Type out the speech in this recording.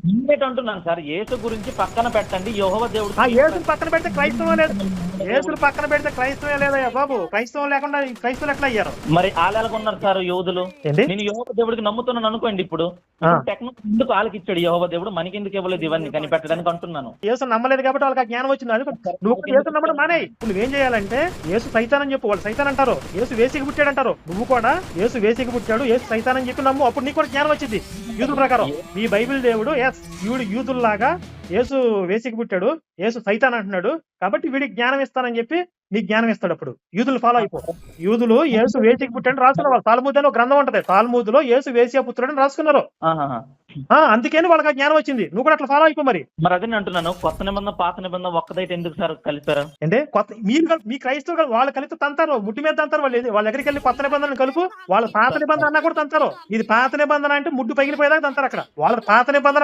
Immediate అంటున్నాను sir. యేసు గురించి పక్కన పెట్టండి. యెహోవా దేవుడికి ఆ యేసుని పక్కన పెడితే క్రైస్తవం లేదు. యేసుని పక్కన పెడితే క్రైస్తవే లేదయ్యా బాబు. క్రైస్తవం లేకుండా ఈ క్రైస్తవులు ఎట్లా అయ్యారు? మరి ఆళ్ళెలాగా ఉన్నారు సార్ యోధులు? ఏంటి? నేను యెహోవా దేవుడికి నమ్ముతున్నాను అనుకోండి ఇప్పుడు. ఆ. టెక్నాలజీ ఎందుకు ఆళ్ళకి ఇచ్చాడు యెహోవా దేవుడు? మనకెందుకు ఇవ్వలేదు ఇవన్నీ కనిపెట్టడానికి అంటున్నాను. యేసుని నమ్మలేదు కాబట్టి వాళ్ళకి ఆ జ్ఞానం వచ్చింది. అది నువ్వు కూడా యేసుని నమ్మడం మానేయ్. ఇప్పుడు నువ్వేం చేయాలంటే యేసు సైతాన్ అని చెప్పు. వాళ్ళు సైతాన్ అంటారు. యేసు వేసికి పుట్టాడు అంటారు. నువ్వు కూడా యేసు వేసికి పుట్టాడు, యేసు సైతాన్ అని చెప్పి నమ్ము. అప్పుడు నీకు కూడా జ్ఞానం వచ్చింది యూదుల ప్రకారం. ఈ బైబిల్ దేవుడు యూదుల్లాగా యేసు వేసికి పుట్టాడు, యేసు సైతాన్ అంటున్నాడు కాబట్టి వీడికి జ్ఞానం ఇస్తానని చెప్పి నీకు జ్ఞానం ఇస్తాడు. అప్పుడు యూదులు ఫాలో అయిపో. యూదులు యేసు వేసికి పుట్టాడని రాసుకున్నారు. తాల్మూద్ అని ఒక గ్రంథం ఉంటది. తాల్మూద్ లో యేసు వేసియా పుత్రుడని రాసుకున్నారు. ఆహాహా. అందుకని వాళ్ళకి ఆ జ్ఞానం వచ్చింది. నువ్వు కూడా అట్లా ఫాలో అయిపో మరి. మరి అదే నేను అంటున్నాను. కొత్త నిబంధన పాత నిబంధన ఒక్కదైతే ఎందుకు సార్ కలిపారు? అంటే కొత్త మీ క్రైస్తవులు వాళ్ళు కలిపి తంతారు, ముట్టి మీద తంతారు. వాళ్ళ దగ్గరికి వెళ్ళి కొత్త నిబంధనలు కలుపు, వాళ్ళ పాత నిబంధన అన్నా కూడా తంతారు. ఇది పాత నిబంధన అంటే ముడ్డు పగిలిపోయేదాకా తంతారు అక్కడ. వాళ్ళ పాత నిబంధన